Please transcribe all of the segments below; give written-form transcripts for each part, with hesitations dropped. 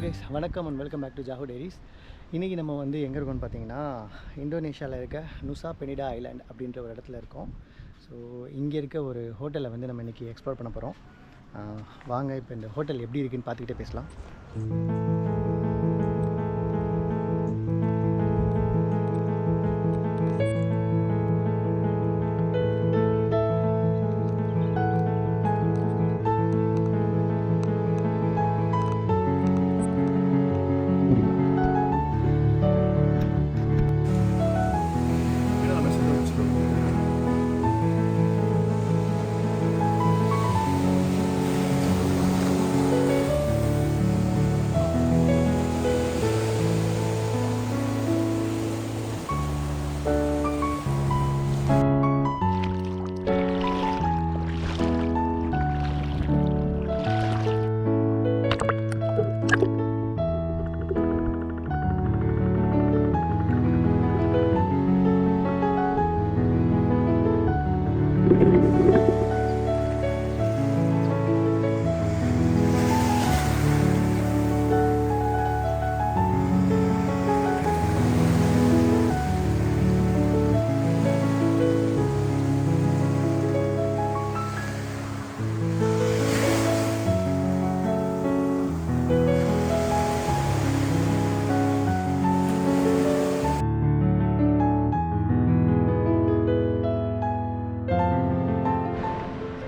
Guys, வணக்கம் and welcome back to ஜாஹோ diaries. இன்றைக்கி நம்ம வந்து எங்கே இருக்கோம்னு பார்த்தீங்கன்னா, இந்தோனேஷியாவில் இருக்க நுசா பெனிடா ஐலாண்ட் அப்படின்ற ஒரு இடத்துல இருக்கோம். ஸோ இங்கே இருக்க ஒரு ஹோட்டலை வந்து நம்ம இன்றைக்கி எக்ஸ்ப்ளோர் பண்ண போகிறோம். வாங்க இப்போ இந்த ஹோட்டல் எப்படி இருக்குன்னு பார்த்துக்கிட்டே பேசலாம்.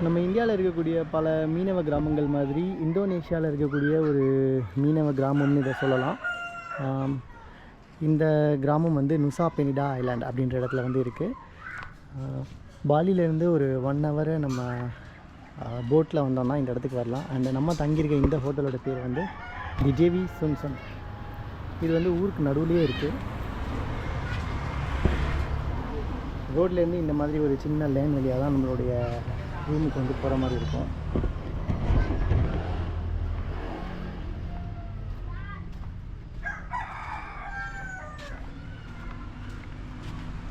நம்ம இந்தியாவில் இருக்கக்கூடிய பல மீனவ கிராமங்கள் மாதிரி இந்தோனேஷியாவில் இருக்கக்கூடிய ஒரு மீனவ கிராமம்னு இதை சொல்லலாம். இந்த கிராமம் வந்து நுசா பெனிடா ஐலாண்ட் அப்படின்ற இடத்துல வந்து இருக்குது. பாலியிலேருந்து ஒரு 1 hour நம்ம போட்டில் வந்தோம்னா இந்த இடத்துக்கு வரலாம். அண்ட் நம்ம தங்கியிருக்க இந்த ஹோட்டலோட பேர் வந்து டிஜேவி சுன்சன். இது வந்து ஊருக்கு நடுவுலேயே இருக்குது. ரோட்லேருந்து இந்த மாதிரி ஒரு சின்ன லேன் வழியாக தான் நம்மளுடைய ரூமுக்கு வந்து போகிற மாதிரி இருக்கும்.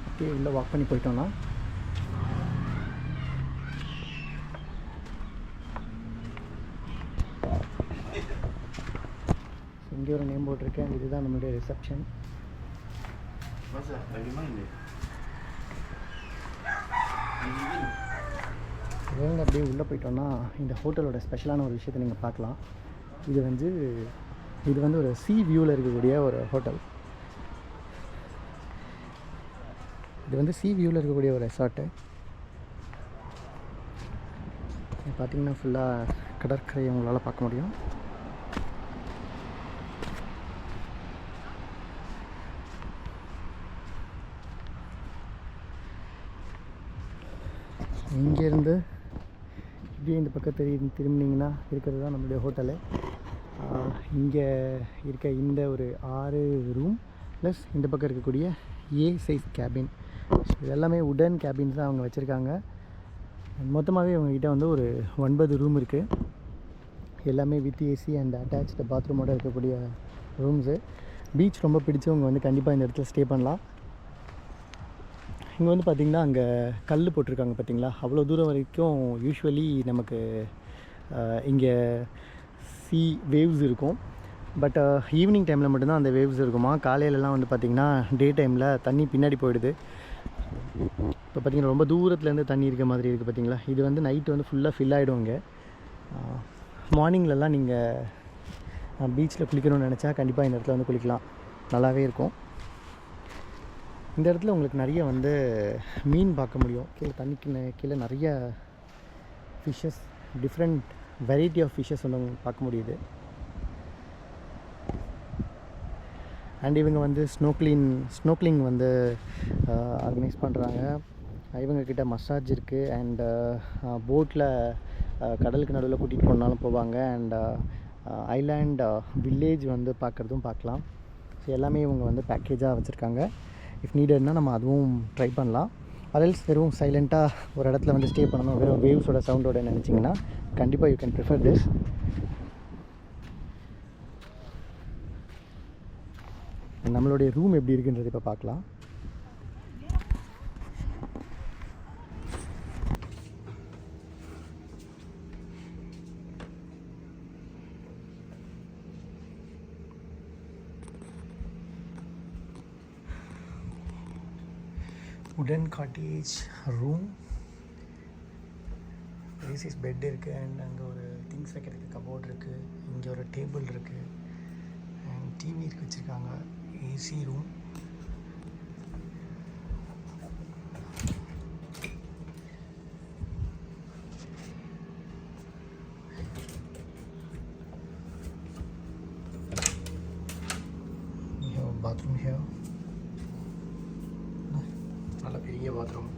ஓகே, உள்ளே வாக் பண்ணி போயிட்டோன்னா இங்கே ஒரு நேம் போர்ட் இருக்கு. இதுதான் நம்மளுடைய ரிசப்ஷன். இவங்க அப்படியே உள்ளே போயிட்டோன்னா இந்த ஹோட்டலோட ஸ்பெஷலான ஒரு விஷயத்தை நீங்கள் பார்க்கலாம். இது வந்து ஒரு சி வியூவில் இருக்கக்கூடிய ஒரு ஹோட்டல். இது வந்து சி வியூவில் இருக்கக்கூடிய ஒரு ரெசார்ட்டு. பார்த்திங்கன்னா ஃபுல்லாக கடற்கரை உங்களால் பார்க்க முடியும். இங்கேருந்து இப்படியே இந்த பக்கம் திரும்பினீங்கன்னா இருக்கிறது தான் நம்மளுடைய ஹோட்டலு. இங்கே இருக்க இந்த ஒரு 6 ரூம் ப்ளஸ் இந்த பக்கம் இருக்கக்கூடிய ஏ சைஸ் கேபின், இது எல்லாமே உடன் கேபின்ஸ் தான் அவங்க வச்சுருக்காங்க. மொத்தமாகவே அவங்கக்கிட்ட வந்து ஒரு 9 ரூம் இருக்குது. எல்லாமே வித் ஏசி அண்ட் அட்டாச்டு பாத்ரூமோடு இருக்கக்கூடிய ரூம்ஸு. பீச் ரொம்ப பிடிச்சவங்க வந்து கண்டிப்பாக இந்த இடத்துல ஸ்டே பண்ணலாம். இங்கே வந்து பார்த்திங்கன்னா அங்கே கல் போட்டிருக்காங்க பார்த்திங்களா, அவ்வளோ தூரம் வரைக்கும் யூஸ்வலி நமக்கு இங்கே சி வேவ்ஸ் இருக்கும். பட் ஈவினிங் டைமில் மட்டும்தான் அந்த வேவ்ஸ் இருக்குமா. காலையிலலாம் வந்து பார்த்திங்கன்னா டே டைமில் தண்ணி பின்னாடி போயிடுது. இப்போ பார்த்திங்கன்னா ரொம்ப தூரத்துலேருந்து தண்ணி இருக்க மாதிரி இருக்குது பார்த்திங்களா. இது வந்து நைட்டு வந்து ஃபுல்லாக ஃபில் ஆகிடும். இங்கே மார்னிங்லலாம் நீங்கள் பீச்சில் குளிக்கணும்னு நினச்சா கண்டிப்பாக இந்த இடத்துல வந்து குளிக்கலாம், நல்லாவே இருக்கும். இந்த இடத்துல உங்களுக்கு நிறைய வந்து மீன் பார்க்க முடியும். கீழே நிறைய fishes, different variety of fishes வந்து உங்களுக்கு பார்க்க முடியுது. அண்ட் இவங்க வந்து ஸ்னோக்லிங் வந்து ஆர்கனைஸ் பண்ணுறாங்க. இவங்கக்கிட்ட மசாஜ் இருக்குது. அண்டு போட்டில் கடலுக்கு நடுவில் கூட்டிகிட்டு போனாலும் போவாங்க. அண்ட் ஐலாண்ட் வில்லேஜ் வந்து பார்க்குறதும் பார்க்கலாம். ஸோ எல்லாமே இவங்க வந்து பேக்கேஜாக வச்சுருக்காங்க. இஃப் நீடட்னா நம்ம அதுவும் ட்ரை பண்ணலாம். அதெல்ஸ் வெறும் சைலண்ட்டாக ஒரு இடத்துல வந்து ஸ்டே பண்ணணும், வெறும் வேவ்ஸோட சவுண்டோட நினச்சிங்கன்னா கண்டிப்பாக யூ கேன் ப்ரிஃபர் திஸ். நம்மளுடைய ரூம் எப்படி இருக்குன்றது இப்போ பார்க்கலாம். உடன் காட்டேஜ் ரூம். சைஸ் பெட் இருக்குது அண்ட் அங்கே ஒரு திங்ஸ் வைக்கிறதுக்கு கபோர்ட் இருக்குது. இங்கே ஒரு டேபிள் இருக்குது அண்ட் டிவி இருக்கு வச்சுருக்காங்க. AC room. Bathroom here. நல்ல பெரிய பாத்ரூம்.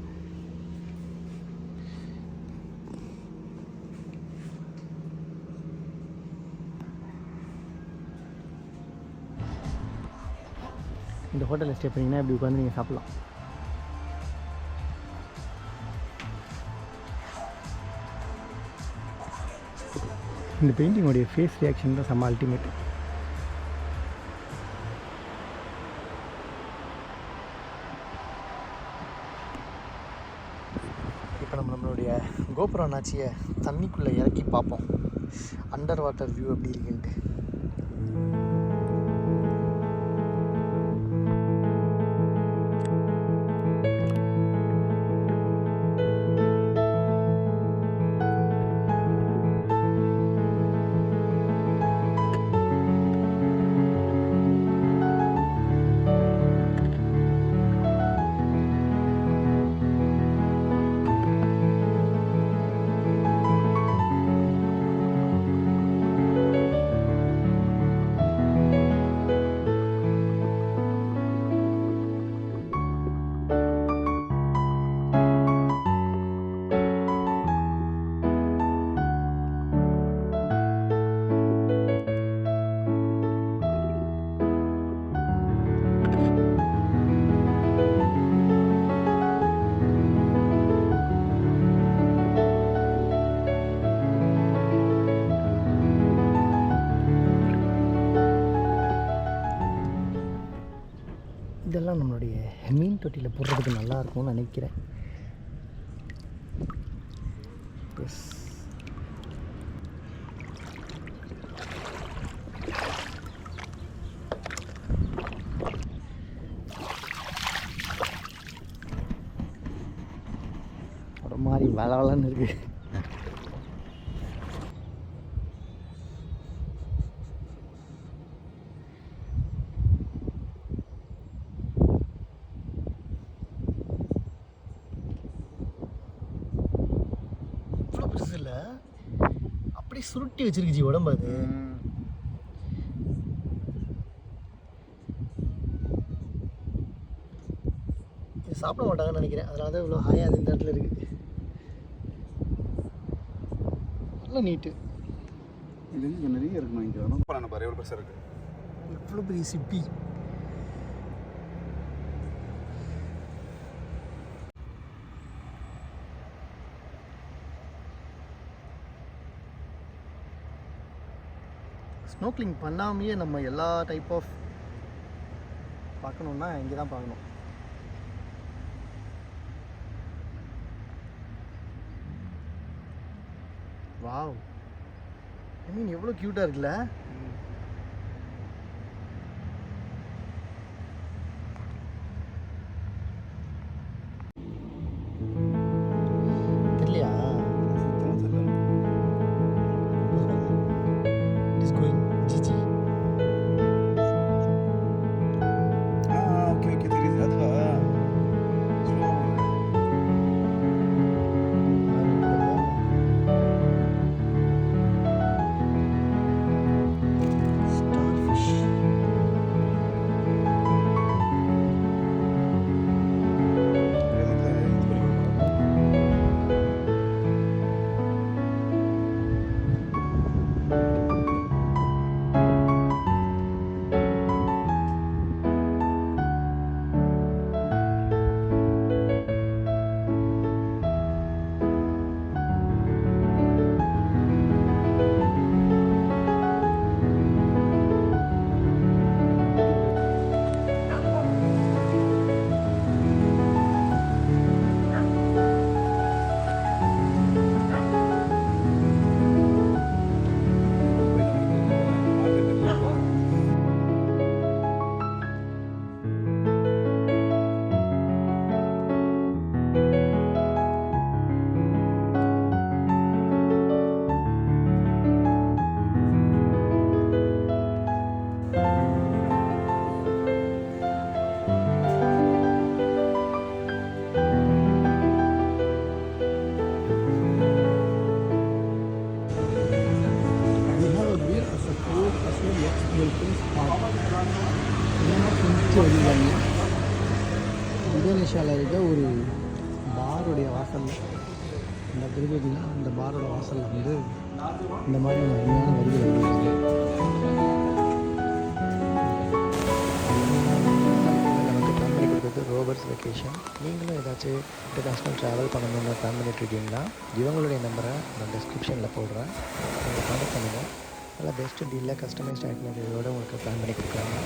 இந்த ஹோட்டலில் ஸ்டே பண்ணிங்கன்னா இப்படி உட்காந்து நீங்கள் சாப்பிட்லாம். இந்த பெயிண்டிங்கோடைய ஃபேஸ் ரியாக்ஷன் தான் செம்ம அல்டிமேட். இப்போ நம்மளுடைய கோபுரம் அண்ணாச்சியை தண்ணிக்குள்ளே இறக்கி பார்ப்போம் அண்டர் வாட்டர் வியூ எப்படி இருக்குன்ட்டு. இதெல்லாம் நம்மளுடைய மீன் தொட்டியில் போடுறதுக்கு நல்லா இருக்கும்னு நினைக்கிறேன். எஸ், ஒரு மாதிரி வளவலன்னு இருக்குது. அப்படி சுருட்டி வச்சிருக்கு ஜி உடம்பு. அது இது சாப்பிட மாட்டாங்கன்னு நினைக்கிறேன். அதனால தான் இவ்வளோ ஹாயாக அது இந்த இடத்துல இருக்குது. நல்ல நீட்டு. இது நிறைய இருக்குமா இங்கே? பாரு எவ்வளோ பெருசாக இருக்குது. இவ்வளோ பெரிய சிப்பி. ஸ்னோக்லிங் பண்ணாமையே நம்ம எல்லா டைப் ஆஃப் பார்க்கணுன்னா இங்கே தான் பார்க்கணும். வாவ், ஐ மீன் எவ்வளோ க்யூட்டாக இருக்குல்ல. தெரியலையா? மலேசியாவில் இருக்க ஒரு பாருடைய வாசல் இந்த திருப்பதினா அந்த பாரோட வாசலில் வந்து இந்த மாதிரி ஒரு அருமையான வரிகள் எழுதியிருக்காங்க. நமக்கு பிளான் பண்ணி கொடுத்தது ரோபர்ட்ஸ் வெக்கேஷன். நீங்களும் ஏதாச்சும் இன்டர்நேஷ்னல் ட்ராவல் பண்ணணும்னு பிளான் பண்ணிட்டுருக்கீங்களா? இவங்களுடைய நம்பரை நான் டிஸ்கிரிப்ஷனில் போடுறேன், நீங்கள் கான்டாக்ட் பண்ணுங்கள். நல்லா பெஸ்ட்டு டீலில் கஸ்டமைஸ்ட் ஆக்டிவிட்டியோடு உங்களுக்கு பிளான் பண்ணி கொடுக்குறாங்க.